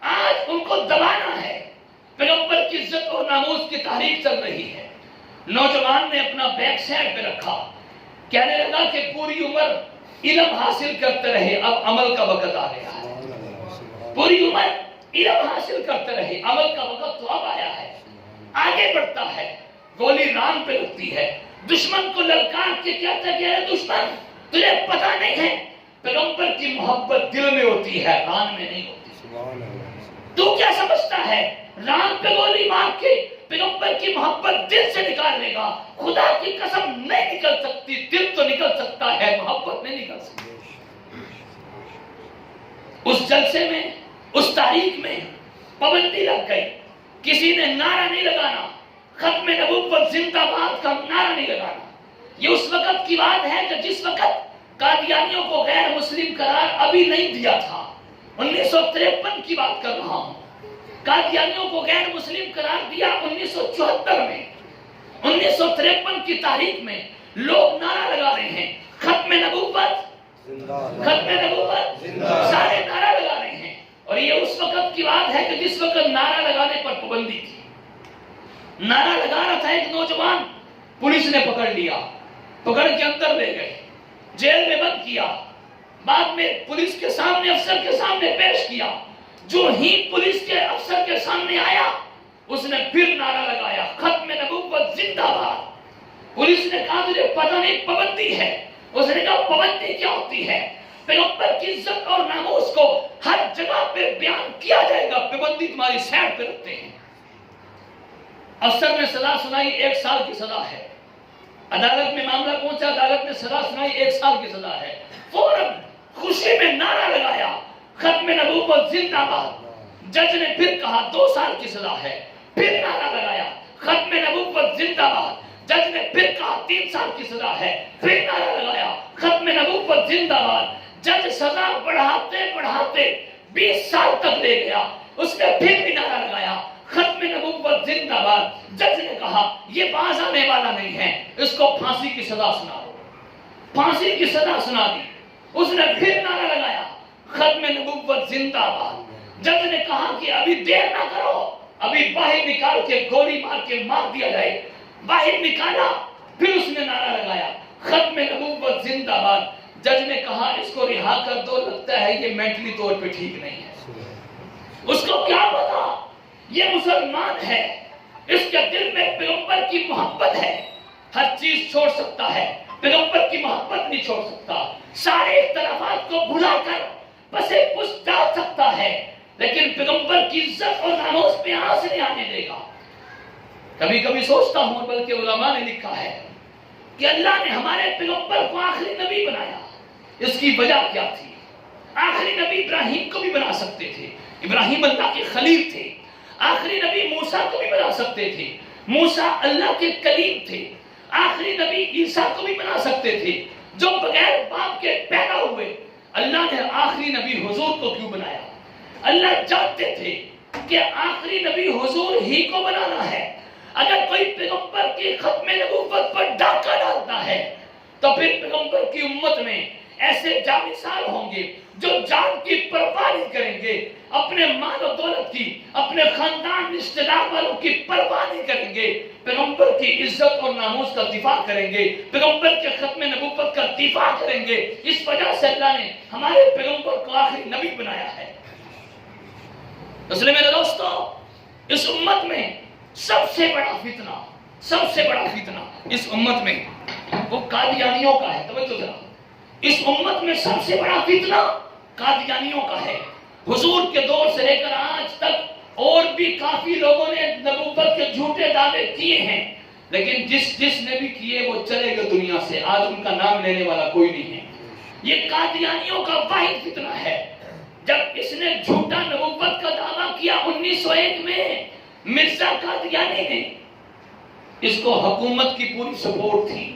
آج ان کو دبانا ہے، پیغمبر کی عزت اور ناموس کی تحریک چل رہی ہے۔ نوجوان نے اپنا بیگ سائڈ پہ رکھا، کہنے لگا کہ پوری عمر علم حاصل کرتے رہے، اب عمل کا وقت آ گیا ہے، پوری عمر علم حاصل کرتے رہے، عمل کا وقت تو اب آیا ہے۔ آگے بڑھتا ہے، گولی ران پہ لگتی ہے، دشمن کو للکار کے کہتا ہے کہ دشمن تجھے پتا نہیں ہے پیغمبر کی محبت دل میں ہوتی ہے، ران میں نہیں ہوتی۔ تو کیا سمجھتا ہے ران پہ گولی مار کے پیغمبر کی محبت دل سے نکال لے گا؟ خدا کی قسم نہیں نکل سکتی، دل تو نکل سکتا ہے، محبت نہیں نکل سکتی۔ اس جلسے میں، اس تاریخ میں پابندی لگ گئی، کسی نے نعرہ نہیں لگانا، ختم نبوت زندہ باد کا نعرہ نہیں لگانا۔ یہ اس وقت کی بات ہے کہ جس وقت قادیانیوں کو غیر مسلم قرار ابھی نہیں دیا تھا، 1953 کی بات کر رہا ہوں۔ قادیانیوں کو غیر مسلم قرار دیا 1974 میں، 1953 کی تاریخ میں لوگ نعرہ لگا رہے ہیں، ختم نبوت، ختم نبوت، سارے نعرہ لگا رہے ہیں۔ اور یہ اس وقت کی بات ہے کہ جس وقت نعرہ لگانے پر پابندی تھی۔ نعرہ لگا رہا تھا ایک نوجوان، پولیس نے پکڑ لیا، پکڑ کے اندر لے گئے، جیل میں بند کیا، بعد میں پولیس کے سامنے، افسر کے سامنے پیش کیا۔ جو ہی پولیس کے افسر کے سامنے آیا، اس نے پھر نعرہ لگایا، ختم نبوت زندہ باد۔ پولیس نے کہا تجھے پتہ نہیں پابندی ہے؟ اس نے کہا پابندی کیا ہوتی ہے؟ پیغمبر کی عزت اور ناموس کو ہر جگہ پہ بیان کیا جائے گا، پابندی تمہاری سائڈ پہ رکھتے ہیں۔ افسر نے سزا سنائی، 1 سال کی سزا ہے۔ عدالت میں معاملہ پہنچا، عدالت نے سزا سنائی، 1 سال کی سزا ہے۔ فوراً خوشی میں نعرہ لگایا، ختم نبوت زندہ باد۔ جج نے پھر کہا 2 سال کی سزا ہے، پھر نعرہ لگایا، ختم نبوت زندہ باد۔ جج نے پھر کہا 3 سال کی سزا ہے، پھر نعرہ لگایا، ختم نبوت زندہ باد۔ جج سزا بڑھاتے بڑھاتے 20 سال تک لے گیا، اس نے پھر بھی نعرہ لگایا، ختم نبوت زندہ باد۔ جج نے کہا یہ باز آنے والا نہیں ہے، اس کو پھانسی کی سزا سناؤ۔ پھانسی کی سزا سنا دی. اس نے پھر نعرہ لگایا ختم نبوت زندہ باد. جج نے کہا کہ ابھی دیر نہ کرو, ابھی باہر نکال کے گولی مار کے مار دیا جائے. باہر نکالا, پھر اس نے نعرہ لگایا ختم نبوت زندہ باد. جج نے کہا اس کو رہا کر دو, لگتا ہے یہ مینٹلی طور پہ ٹھیک نہیں ہے. اس کو کیا پتا یہ مسلمان ہے, اس کے دل میں پیغمبر کی محبت ہے, ہر چیز چھوڑ سکتا ہے, پیغمبر کی محبت نہیں چھوڑ سکتا. سارے اختلافات کو بھلا کر پسے پشت ڈال سکتا ہے, لیکن پیغمبر کی عزت اور ناموس پہ آنچ نہیں آنے دے گا. کبھی کبھی سوچتا ہوں, بلکہ علماء نے لکھا ہے کہ اللہ نے ہمارے پیغمبر کو آخری نبی بنایا. اس کی وجہ کیا تھی؟ آخری نبی ابراہیم کو بھی بنا سکتے تھے, ابراہیم اللہ کے خلیل تھے. آخری نبی موسیٰ کو بھی بنا سکتے تھے, موسیٰ اللہ کے کلیم تھے. آخری نبی عیسیٰ کو بھی بنا سکتے تھے جو بغیر باپ کے پیدا ہوئے. اللہ نے آخری نبی حضور کو کیوں بنایا؟ اللہ جانتے تھے کہ آخری نبی حضور ہی کو بنانا ہے. اگر کوئی پیغمبر کی ختم نبوت پر ڈاکہ ڈالتا ہے تو پھر پیغمبر کی امت میں ایسے جانشار ہوں گے جو جان کی پرواہ نہیں کریں گے, اپنے مال و دولت کی, اپنے خاندان رشتہ دار والوں کی پرواہ نہیں کریں گے, پیغمبر کی عزت اور ناموس کا دفاع کریں گے, پیغمبر کے ختم نبوت کا دفاع کریں گے. اس وجہ سے اللہ نے ہمارے پیغمبر کو آخری نبی بنایا ہے. اس لیے میرے دوستو, اس امت میں سب سے بڑا فتنہ اس امت میں وہ قادیانیوں کا ہے. توجہ ذرا, اس امت میں سب سے بڑا فتنہ قادیانیوں کا ہے. حضور کے دور سے لے کر آج تک اور بھی کافی لوگوں نے نبوت کے جھوٹے دعوے کیے ہیں, لیکن جس نے بھی کیے وہ چلے گئے دنیا سے. آج ان کا نام لینے والا کوئی نہیں ہے. یہ قادیانیوں کا واحد فتنہ ہے. جب اس نے جھوٹا نبوت کا دعویٰ کیا 1901 میں, مرزا قادیانی نے, اس کو حکومت کی پوری سپورٹ تھی,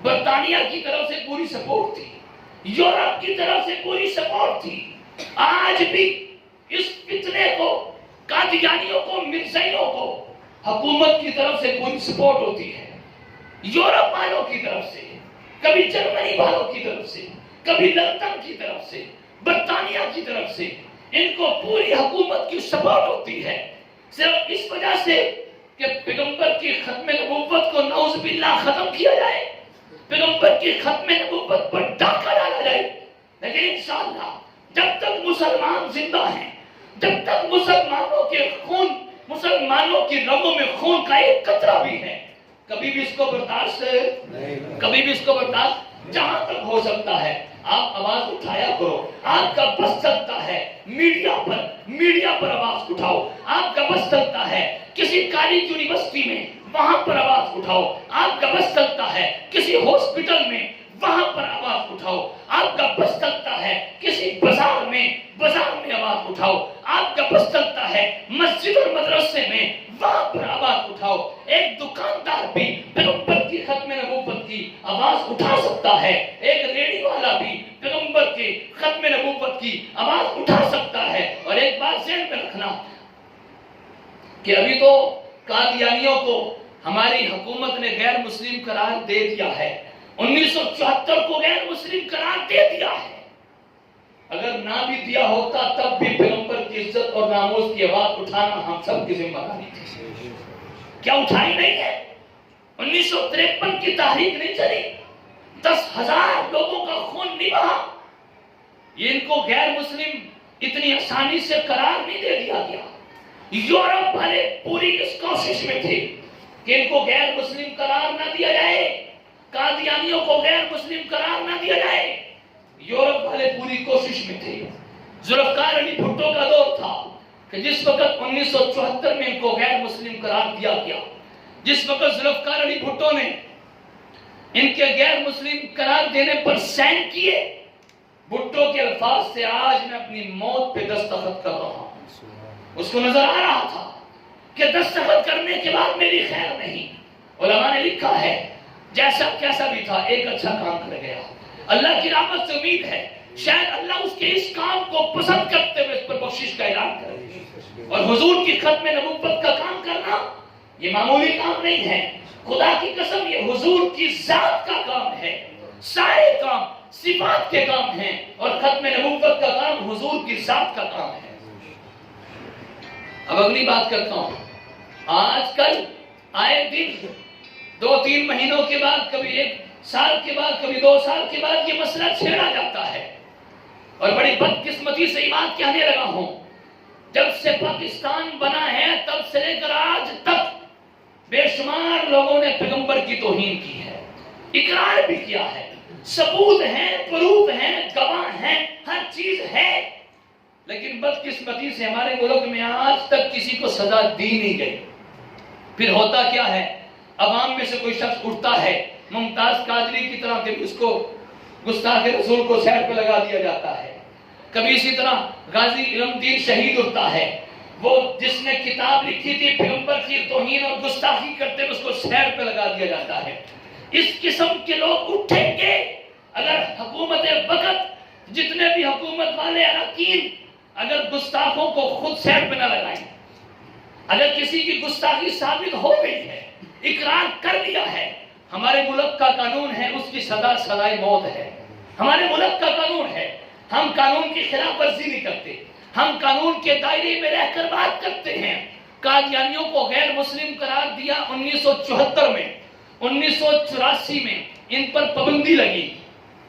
برطانیہ کی طرف سے پوری سپورٹ تھی, یورپ کی طرف سے پوری سپورٹ تھی. آج بھی اس فتنے کو, قادیانیوں کو, مرزائیوں کو حکومت کی طرف سے پوری سپورٹ ہوتی ہے. یورپ والوں کی طرف سے, کبھی جرمنی والوں کی طرف سے, کبھی لندن کی طرف سے, برطانیہ کی طرف سے, ان کو پوری حکومت کی سپورٹ ہوتی ہے. صرف اس وجہ سے کہ پیغمبر کی ختم نبوت کو نعوذ باللہ ختم کیا جائے, پیغمبر کی ختم نبوت پر ڈاکہ ڈالا جائے. لیکن انشاءاللہ جب تک مسلمان زندہ ہیں, جب تک مسلمانوں کے خون, مسلمانوں کی رگوں میں خون کا ایک قطرہ بھی ہے, کبھی بھی اس کو برداشت کبھی بھی اس کو برداشت جہاں تک ہو سکتا ہے آپ آواز اٹھایا کرو. آپ کا بس چلتا ہے میڈیا پر آواز اٹھاؤ. آپ کا بس چلتا ہے کسی کالج یونیورسٹی میں, وہاں پر آواز اٹھاؤ. آپ کا بس چلتا ہے کسی ہاسپٹل میں, وہاں پر آواز اٹھاؤ. آپ کا بس چلتا ہے کسی بازار میں آواز اٹھاؤ. آپ کا بس چلتا ہے مسجد اور مدرسے میں, وہاں پر آواز اٹھاؤ. ایک دکاندار بھی پیغمبر کی ختم نبوت کی آواز اٹھا سکتا ہے, ایک ریڑھی والا بھی پیغمبر کی ختم نبوت کی آواز اٹھا سکتا ہے. اور ایک بات ذہن میں رکھنا کہ ابھی تو قادیانیوں کو ہماری حکومت نے غیر مسلم قرار دے دیا ہے, 1974 کو غیر مسلم قرار دے دیا ہے. اگر نہ بھی دیا ہوتا تب بھی پیغمبر کی عزت اور ناموس کی آواز اٹھانا ہم سب کی ذمہ داری تھی. کیا اٹھائی نہیں ہے؟ 1953 کی تحریک نہیں چلی, 10,000 لوگوں کا خون نہیں بہا. یہ ان کو غیر مسلم اتنی آسانی سے قرار نہیں دے دیا گیا. یورپ والے پوری اس کوشش میں تھے کہ ان کو غیر مسلم قرار نہ دیا جائے, قادیانیوں کو غیر مسلم قرار نہ دیا جائے. یورپ والے پوری کوشش میں تھے. ذوالفقار علی بھٹو کا دور تھا کہ جس وقت 1974 میں ان کو غیر مسلم قرار دیا گیا, جس وقت ذوالفقار علی بھٹو نے ان کے غیر مسلم قرار دینے پر سائن کیے, بھٹو کے الفاظ سے آج میں اپنی موت پہ دستخط کر رہا ہوں. اس کو نظر آ رہا تھا کہ دستخط کرنے کے بعد میری خیر نہیں. علماء نے لکھا ہے جیسا کیسا بھی تھا ایک اچھا کام کر گیا. اللہ کی رحمت سے امید ہے شاید اللہ اس کے اس کام کو پسند کرتے ہوئے اس پر بخشش کا اعلان کرے. اور حضور کی ختم نبوت کا کام کرنا یہ معمولی کام نہیں ہے. خدا کی قسم یہ حضور کی ذات کا کام ہے. سارے کام صفات کے کام ہیں اور ختم نبوت کا کام حضور کی ذات کا کام ہے۔ اب اگلی بات کرتا ہوں۔ آج کل آئے دن 2-3 مہینوں کے بعد، کبھی 1 سال کے بعد، کبھی 2 سال کے بعد یہ مسئلہ چھیڑا جاتا ہے، اور بڑی بدقسمتی سے یہ بات کہنے لگا ہوں، جب سے پاکستان بنا ہے تب سے لے کر آج تک بے شمار لوگوں نے پیغمبر کی توہین کی ہے، اقرار بھی کیا ہے، ثبوت ہیں، پروف ہیں، گواہ ہیں، ہر چیز ہے، لیکن بدقسمتی سے ہمارے ملک میں آج تک کسی کو سزا دی نہیں گئی۔ پھر ہوتا کیا ہے، عوام میں سے کوئی شخص اٹھتا ہے، ممتاز قادری کی طرح کہ اس کو گستاخ رسول کو سیٹ پہ لگا دیا جاتا ہے، کبھی اسی طرح غازی علم الدین شہید اٹھتا ہے، وہ جس نے کتاب لکھی تھی پیغمبر کی توہین اور گستاخی کرتے ہوئے اس کو سیٹ پہ لگا دیا جاتا ہے۔ اس قسم کے لوگ اٹھیں گے اگر حکومت وقت جتنے بھی حکومت والے اراکین اگر گستاخوں کو خود سیٹ پہ نہ لگائیں، اگر کسی کی گستاخی ثابت ہو گئی ہے، اقرار کر لیا ہے، ہمارے ملک کا قانون ہے اس کی سزا سزائے موت ہے، ہمارے ملک کا قانون ہے، ہم قانون کی خلاف ورزی نہیں کرتے، ہم قانون کے دائرے میں رہ کر بات کرتے ہیں۔ قادیانیوں کو غیر مسلم قرار دیا 1974 میں، 1984 میں ان پر پابندی لگی،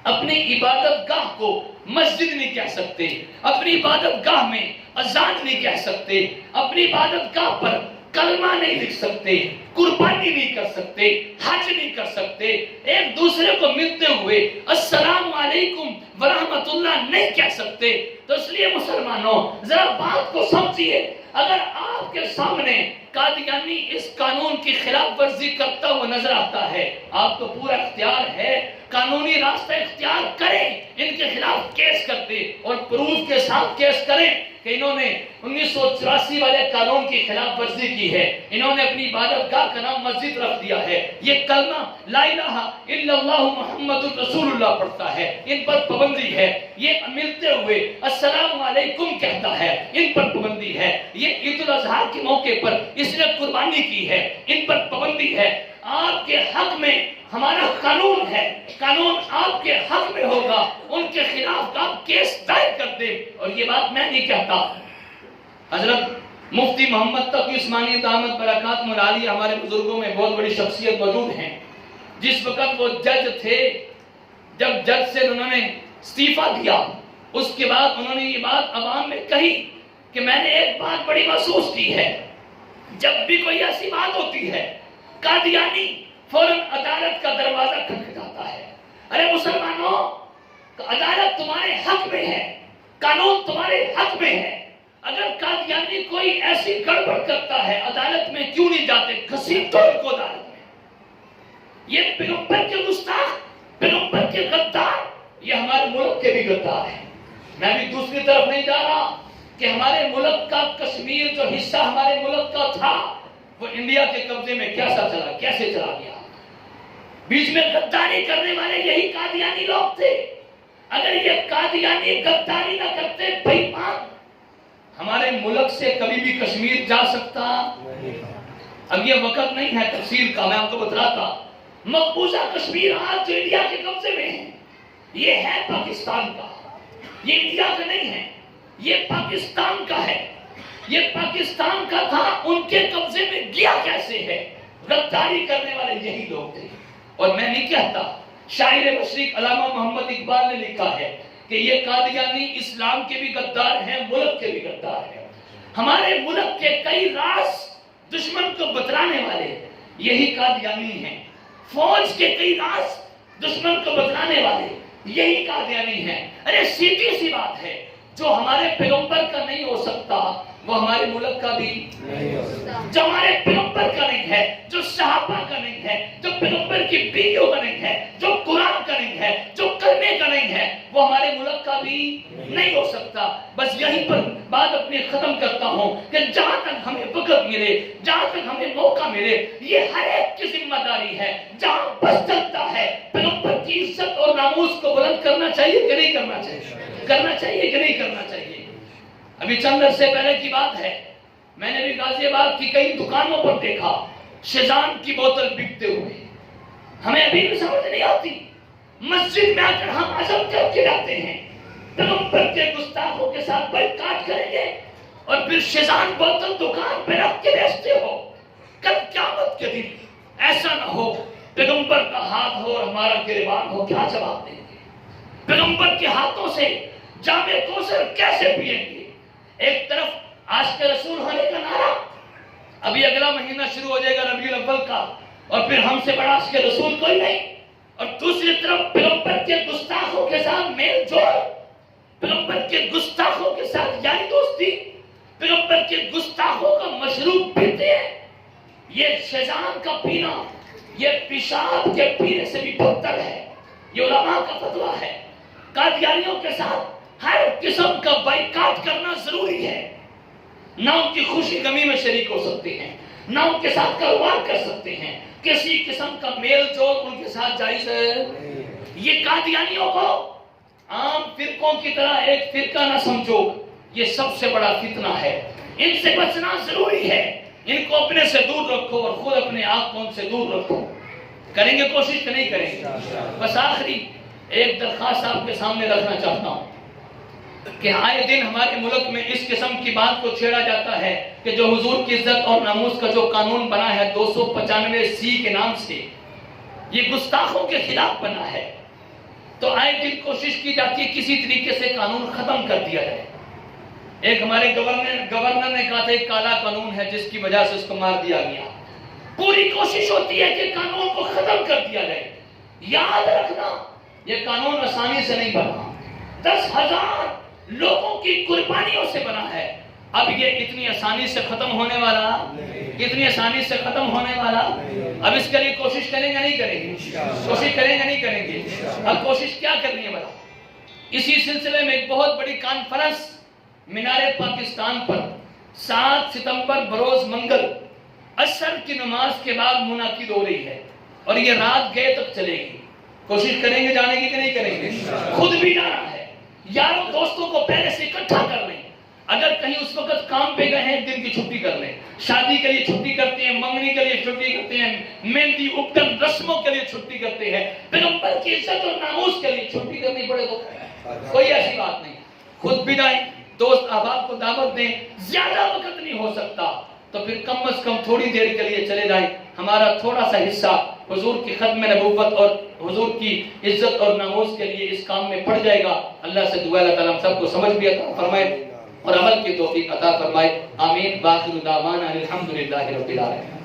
اپنی عبادت گاہ کو مسجد نہیں کہہ سکتے، اپنی عبادت گاہ میں اذان نہیں کہہ سکتے، اپنی عبادت گاہ پر کلمہ نہیں لکھ سکتے، قربانی نہیں کر سکتے، حج نہیں کر سکتے، ایک دوسرے کو ملتے ہوئے السلام علیکم ورحمت اللہ نہیں کہہ سکتے۔ تو اس لیے مسلمانوں ذرا بات کو سمجھیے، اگر آپ کے سامنے قادیانی اس قانون کی خلاف ورزی کرتا ہوا نظر آتا ہے، آپ کو پورا اختیار ہے، قانونی راستہ اختیار کریں، ان کے خلاف کیس کرتے اور پروف کے ساتھ کیس کریں کہ انہوں نے 1984 والے قانون کی خلاف ورزی کی ہے، انہوں نے اپنی عبادت گاہ کا نام مسجد رکھ دیا ہے، یہ کلمہ لا الہ الا اللہ محمد رسول اللہ پڑھتا ہے، ان پر پابندی ہے، یہ ملتے ہوئے السلام علیکم کہتا ہے، ان پر پابندی ہے، یہ عید الاضحیٰ کے موقع پر اس نے قربانی کی ہے، ان پر پابندی ہے۔ آپ کے حق میں ہمارا قانون ہے، قانون آپ کے حق میں ہوگا، ان کے خلاف آپ کیس دائر کر دیں۔ اور یہ بات میں نہیں کہتا، حضرت مفتی محمد تقی عثمانی دامت برکات ملالیہ ہمارے بزرگوں میں بہت بڑی شخصیت موجود ہیں، جس وقت وہ جج تھے، جب جج سے انہوں نے استعفیٰ دیا، اس کے بعد انہوں نے یہ بات عوام میں کہی کہ میں نے ایک بات بڑی محسوس کی ہے، جب بھی کوئی ایسی بات ہوتی ہے قادیانی فوراً عدالت کا دروازہ کھٹکھٹاتا ہے۔ ارے مسلمانوں، عدالت تمہارے حق میں ہے، قانون تمہارے حق میں ہے، اگر قادیانی کوئی ایسی گڑبڑ کرتا ہے عدالت میں کیوں نہیں جاتے؟ گھسیٹو ان کو عدالت میں۔ یہ پیغمبر کے گستاخ، پیغمبر کے غدار، یہ ہمارے ملک کے بھی غدار ہیں۔ میں بھی دوسری طرف نہیں جا رہا کہ ہمارے ملک کا کشمیر جو حصہ ہمارے ملک کا تھا وہ انڈیا کے قبضے میں کیسا چلا، کیسے چلا گیا؟ بیچ میں غداری کرنے والے یہی قادیانی لوگ تھے۔ اگر یہ قادیانی غداری نہ کرتے بے ایمان، ہمارے ملک سے کبھی بھی کشمیر جا سکتا۔ اب یہ وقت نہیں ہے تفصیل کا، میں آپ کو بتلاتا، مقبوضہ کشمیر آج جو انڈیا کے قبضے میں ہے، یہ ہے پاکستان کا، یہ انڈیا کا نہیں ہے، یہ پاکستان کا ہے، یہ پاکستان کا تھا، ان کے قبضے میں گیا کیسے ہے؟ غداری کرنے والے یہی لوگ تھے۔ اور میں نہیں کہتا، شاعر مشرق علامہ محمد اقبال نے لکھا ہے کہ یہ قادیانی اسلام کے بھی غدار ہیں، ملک کے بھی غدار ہیں۔ ہمارے ملک کے کئی راز دشمن کو بتلانے والے یہی قادیانی ہیں، فوج کے کئی راز دشمن کو بتلانے والے یہی قادیانی ہیں۔ ارے سیدھی سی بات ہے، جو ہمارے پیغمبر کا نہیں ہو سکتا وہ ہمارے ملک کا بھی نہیں ہو سکتا، جو ہمارے پیغمبر کا نہیں ہے، جو صحابہ کا نہیں ہے، جو پیغمبر کی بیویوں کا نہیں ہے، جو قرآن کا نہیں ہے، جو کلمے کا نہیں ہے، وہ ہمارے ملک کا بھی نہیں ہو سکتا۔ بس یہیں پر بات اپنی ختم کرتا ہوں کہ جہاں تک ہمیں وقت ملے، جہاں تک ہمیں موقع ملے، یہ ہر ایک کی ذمہ داری ہے، جہاں بس چلتا ہے پیغمبر کی عزت اور ناموس کو بلند کرنا چاہیے کہ نہیں کرنا چاہیے، کرنا چاہیے کہ نہیں کرنا چاہیے۔ ابھی چند عرصے پہلے کی بات ہے، میں نے بھی غازی آباد کی کئی دکانوں پر دیکھا شیزان کی بوتل بکتے ہوئے، ہمیں ابھی بھی سمجھ نہیں آتی مسجد میں آ کر ہم عزم کر کے جاتے ہیں پیغمبر کے گستاخوں کے ساتھ بائیکاٹ کریں گے، اور پھر شیزان بوتل دکان پہ رکھ کے بیچتے ہو، کل قیامت کے دن ایسا نہ ہو پیغمبر کا ہاتھ ہو اور ہمارا گریبان ہو، کیا جواب دیں گے؟ پیغمبر کے ہاتھوں سے جام کوثر کیسے پئیں گے؟ ایک طرف عاشق رسول ہونے کا نعرہ، ابھی اگلا مہینہ شروع ہو جائے گا ربیع الاول کا، اور پھر ہم سے بڑا عاشق رسول کوئی نہیں، اور دوسری طرف پیغمبر کے گستاخوں کے ساتھ میل جول، پیغمبر کے گستاخوں کے ساتھ یاری دوستی، پیغمبر کے گستاخوں کا مشروب پیتے ہیں۔ یہ شیزان کا پینا یہ پیشاب کے پینے سے بھی بدتر ہے، یہ علماء کا فتویٰ ہے۔ قادیانیوں کے ساتھ ہر قسم کا بائیکاٹ کرنا ضروری ہے، نہ ان کی خوشی غمی میں شریک ہو سکتے ہیں، نہ ان کے ساتھ کاروبار کر سکتے ہیں، کسی قسم کا میل جول ان کے ساتھ جائز ہے۔ یہ قادیانیوں کو عام فرقوں کی طرح ایک فرقہ نہ سمجھو، یہ سب سے بڑا فتنہ ہے، ان سے بچنا ضروری ہے، ان کو اپنے سے دور رکھو اور خود اپنے آپ کو ان سے دور رکھو۔ کریں گے کوشش کہ نہیں کریں گے؟ بس آخری ایک درخواست آپ کے سامنے رکھنا چاہتا ہوں کہ آئے دن ہمارے ملک میں اس قسم کی بات کو چھیڑا جاتا ہے کہ جو حضور کی عزت اور ناموس کا جو قانون بنا ہے 295 کے نام سے، یہ گستاخوں کے خلاف بنا ہے، تو آئے دن کوشش کی جاتی ہے کسی طریقے سے قانون ختم کر دیا جائے۔ ایک ہمارے گورنر نے کہا تھا ایک کالا قانون ہے جس کی وجہ سے اس کو مار دیا گیا۔ پوری کوشش ہوتی ہے کہ قانون کو ختم کر دیا جائے۔ یاد رکھنا یہ قانون آسانی سے نہیں بنا، 10,000 لوگوں کی قربانیوں سے بنا ہے۔ اب یہ اتنی آسانی سے ختم ہونے والا، اتنی آسانی سے ختم ہونے والا، اب اس کے لیے کوشش کریں گے نہیں کریں گے؟ کوشش کریں گے نہیں کریں گے؟ اب کوشش کیا کرنی ہے بڑا؟ اسی سلسلے میں ایک بہت بڑی کانفرنس مینار پاکستان پر 7 ستمبر بروز منگل عصر کی نماز کے بعد منعقد ہو رہی ہے، اور یہ رات گئے تک چلے گی۔ کوشش کریں گے جانے کی کہ نہیں کریں گے؟ خود بھی جانا ہے، یاروں دوستوں کو پہلے سے اکٹھا کر لیں، اگر کہیں اس وقت کام پہ گئے ہیں ایک دن کی چھٹی کر لیں، شادی کے لیے چھٹی کرتے ہیں، منگنی کے لیے چھٹی کرتے ہیں، مہندی اپٹن رسموں کے لیے چھٹی کرتے ہیں، پیغمبر کی عزت اور ناموس کے لیے چھٹی کرنی پڑے تو کوئی ایسی بات نہیں، خود بھی جائیں، دوست احباب کو دعوت دیں، زیادہ وقت نہیں ہو سکتا تو پھر کم از کم تھوڑی دیر کے لیے چلے جائیں، ہمارا تھوڑا سا حصہ حضور کی ختم نبوت اور حضور کی عزت اور ناموس کے لیے اس کام میں پڑ جائے گا۔ اللہ سے دعا اللہ تعالیٰ ہم سب کو سمجھ بھی عطا فرمائے اور عمل کی توفیق عطا فرمائے، آمین۔ باخر دعوانا الحمدللہ رب العالمین۔